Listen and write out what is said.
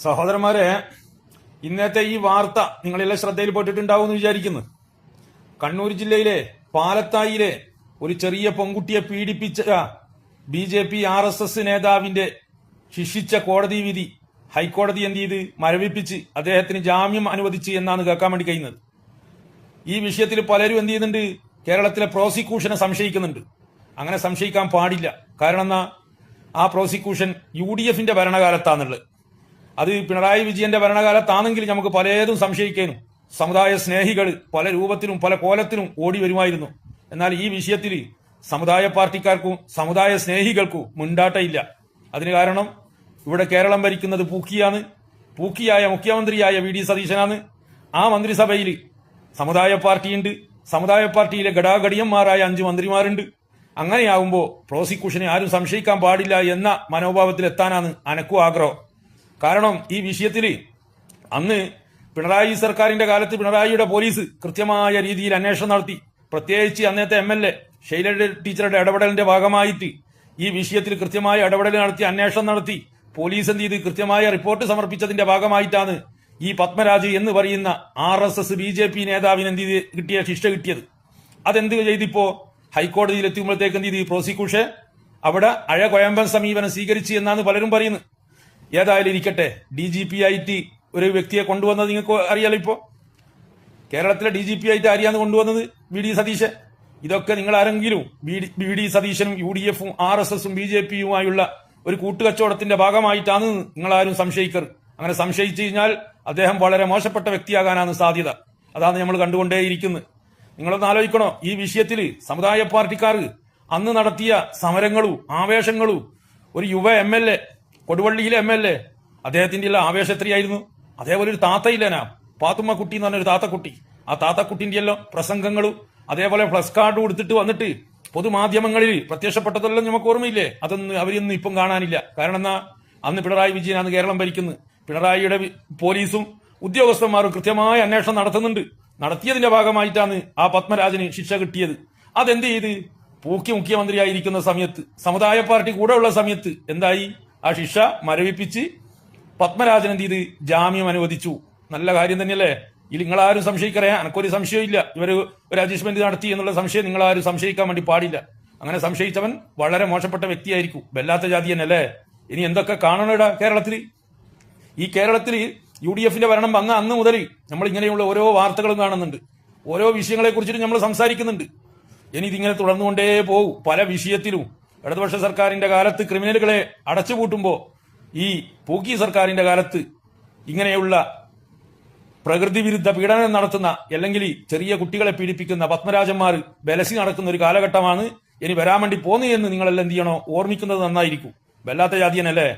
സഹോദരന്മാരെ, ഇന്നത്തെ ഈ വാർത്ത നിങ്ങളെല്ലാം ശ്രദ്ധയിൽപ്പെട്ടിട്ടുണ്ടാവും എന്ന് വിചാരിക്കുന്നു. കണ്ണൂർ ജില്ലയിലെ പാലത്തായിലെ ഒരു ചെറിയ പെൺകുട്ടിയെ പീഡിപ്പിച്ച BJP RSS നേതാവിന്റെ ശിക്ഷിച്ച കോടതി വിധി ഹൈക്കോടതി എന്ത് ചെയ്ത് മരവിപ്പിച്ച് അദ്ദേഹത്തിന് ജാമ്യം അനുവദിച്ച് എന്നാണ് കേൾക്കാൻ വേണ്ടി കഴിയുന്നത്. ഈ വിഷയത്തിൽ പലരും എന്ത് ചെയ്യുന്നുണ്ട്, കേരളത്തിലെ പ്രോസിക്യൂഷനെ സംശയിക്കുന്നുണ്ട്. അങ്ങനെ സംശയിക്കാൻ പാടില്ല. കാരണം എന്നാ, ആ പ്രോസിക്യൂഷൻ UDF ഭരണകാലത്താണുള്ളത്. അത് പിണറായി വിജയന്റെ ഭരണകാലത്താണെങ്കിൽ നമുക്ക് പലതും സംശയിക്കാനും സമുദായ സ്നേഹികൾ പല രൂപത്തിലും പല കോലത്തിലും ഓടി വരുമായിരുന്നു. എന്നാൽ ഈ വിഷയത്തിൽ സമുദായ പാർട്ടിക്കാർക്കും സമുദായ സ്നേഹികൾക്കും മുണ്ടാട്ടയില്ല. അതിന് കാരണം ഇവിടെ കേരളം ഭരിക്കുന്നത് പൂക്കിയായ മുഖ്യമന്ത്രിയായ VD സതീശനാണ്. ആ മന്ത്രിസഭയിൽ സമുദായ പാർട്ടിയുണ്ട്. സമുദായ പാർട്ടിയിലെ ഘടാഘടിയന്മാരായ 5 മന്ത്രിമാരുണ്ട്. അങ്ങനെയാവുമ്പോൾ പ്രോസിക്യൂഷനെ ആരും സംശയിക്കാൻ പാടില്ല എന്ന മനോഭാവത്തിൽ എത്താനാണ് അനക്കും ആഗ്രഹം. കാരണം ഈ വിഷയത്തിൽ അന്ന് പിണറായി സർക്കാരിന്റെ കാലത്ത് പിണറായിയുടെ പോലീസ് കൃത്യമായ രീതിയിൽ അന്വേഷണം നടത്തി. പ്രത്യേകിച്ച് അന്നത്തെ MLA ശൈലജ ടീച്ചറുടെ ഇടപെടലിന്റെ ഭാഗമായിട്ട് ഈ വിഷയത്തിൽ കൃത്യമായ ഇടപെടൽ നടത്തി അന്വേഷണം നടത്തി പോലീസ് എന്ത് ചെയ്ത് കൃത്യമായ റിപ്പോർട്ട് സമർപ്പിച്ചതിന്റെ ഭാഗമായിട്ടാണ് ഈ പത്മരാജ് എന്ന് പറയുന്ന RSS BJP നേതാവിന് എന്ത് ചെയ്ത് കിട്ടിയ ശിക്ഷ കിട്ടിയത്. അതെന്ത് ചെയ്തിപ്പോ ഹൈക്കോടതിയിൽ എത്തുമ്പോഴത്തേക്ക് എന്ത് ചെയ്ത് പ്രോസിക്യൂഷൻ അവിടെ അഴകൊയമ്പൻ സമീപനം സ്വീകരിച്ചു എന്നാണ് പലരും പറയുന്നത്. ഏതായാലും ഇരിക്കട്ടെ, DGP ആയിട്ട് ഒരു വ്യക്തിയെ കൊണ്ടുവന്നത് നിങ്ങൾക്ക് അറിയാലോ. ഇപ്പോ കേരളത്തിലെ DGP ആയിട്ട് ആരെയാണ് കൊണ്ടുവന്നത്? VD സതീശൻ. ഇതൊക്കെ നിങ്ങൾ ആരെങ്കിലും VD സതീശനും UDF-ഉം RSS-ഉം BJP-യുമായുള്ള ഒരു കൂട്ടുകച്ചവടത്തിന്റെ ഭാഗമായിട്ടാണ് നിങ്ങളാരും സംശയിക്കരുത്. അങ്ങനെ സംശയിച്ചു കഴിഞ്ഞാൽ അദ്ദേഹം വളരെ മോശപ്പെട്ട വ്യക്തിയാകാനാണ് സാധ്യത. അതാണ് നമ്മൾ കണ്ടുകൊണ്ടേയിരിക്കുന്നത്. നിങ്ങളൊന്ന് ആലോചിക്കണോ, ഈ വിഷയത്തിൽ സമുദായ പാർട്ടിക്കാർ അന്ന് നടത്തിയ സമരങ്ങളും ആവേശങ്ങളും, ഒരു യുവ MLA കൊടുവള്ളിയിലെ MLA അദ്ദേഹത്തിന്റെ ആവേശം എത്രയായിരുന്നു. അതേപോലെ ഒരു താത്തയില്ലനാ പാത്തുമ്മ കുട്ടി എന്ന് പറഞ്ഞൊരു താത്തക്കുട്ടി. ആ താത്തക്കുട്ടിന്റെ എല്ലാം പ്രസംഗങ്ങളും അതേപോലെ ഫ്ലക്സ് കാർഡ് കൊടുത്തിട്ട് വന്നിട്ട് പൊതുമാധ്യമങ്ങളിൽ പ്രത്യക്ഷപ്പെട്ടതെല്ലാം നമുക്ക് ഓർമ്മയില്ലേ? അതൊന്നും അവരൊന്നും ഇപ്പം കാണാനില്ല. കാരണം എന്നാ, അന്ന് പിണറായി വിജയനാണ് കേരളം ഭരിക്കുന്നത്. പിണറായിയുടെ പോലീസും ഉദ്യോഗസ്ഥന്മാരും കൃത്യമായ അന്വേഷണം നടത്തുന്നുണ്ട്. നടത്തിയതിന്റെ ഭാഗമായിട്ടാണ് ആ പത്മരാജന് ശിക്ഷ കിട്ടിയത്. അതെന്ത് ചെയ്ത് മുഖ്യമന്ത്രിയായിരിക്കുന്ന സമയത്ത് സമുദായ പാർട്ടി കൂടെ ഉള്ള സമയത്ത് എന്തായി? ആ ശിക്ഷ മരവിപ്പിച്ച് പത്മരാജൻ എന്ത് ചെയ്ത് ജാമ്യം അനുവദിച്ചു. നല്ല കാര്യം തന്നെയല്ലേ? ഇതിൽ നിങ്ങളാരും സംശയിക്കറിയാൻ എനക്കൊരു സംശയമില്ല. ഇവര് ഒരു അഡ്ജസ്റ്റ്മെന്റ് നടത്തി എന്നുള്ള സംശയം നിങ്ങളാരും സംശയിക്കാൻ വേണ്ടി പാടില്ല. അങ്ങനെ സംശയിച്ചവൻ വളരെ മോശപ്പെട്ട വ്യക്തിയായിരിക്കും, വല്ലാത്ത ജാതി തന്നെയല്ലേ. ഇനി എന്തൊക്കെ കാണണടാ കേരളത്തിൽ? ഈ കേരളത്തിൽ UDF ഭരണം വന്ന അന്ന് മുതൽ നമ്മൾ ഇങ്ങനെയുള്ള ഓരോ വാർത്തകളും കാണുന്നുണ്ട്. ഓരോ വിഷയങ്ങളെ കുറിച്ചിട്ട് നമ്മൾ സംസാരിക്കുന്നുണ്ട്. ഇനി ഇതിങ്ങനെ തുടർന്നുകൊണ്ടേ പോകും. പല വിഷയത്തിലും ഇടതുപക്ഷ സർക്കാരിന്റെ കാലത്ത് ക്രിമിനലുകളെ അടച്ചുപൂട്ടുമ്പോ ഈ പൂക്കി സർക്കാരിന്റെ കാലത്ത് ഇങ്ങനെയുള്ള പ്രകൃതി വിരുദ്ധ പീഡനം നടത്തുന്ന അല്ലെങ്കിൽ ചെറിയ കുട്ടികളെ പീഡിപ്പിക്കുന്ന പത്മരാജന്മാർ ബലസി നടക്കുന്ന ഒരു കാലഘട്ടമാണ് ഇനി വരാൻ വേണ്ടി പോന്നു എന്ന് നിങ്ങളെല്ലാം എന്ത് ചെയ്യണോ ഓർമ്മിക്കുന്നത് നന്നായിരിക്കും. വല്ലാത്ത ജാതിയനല്ലേ?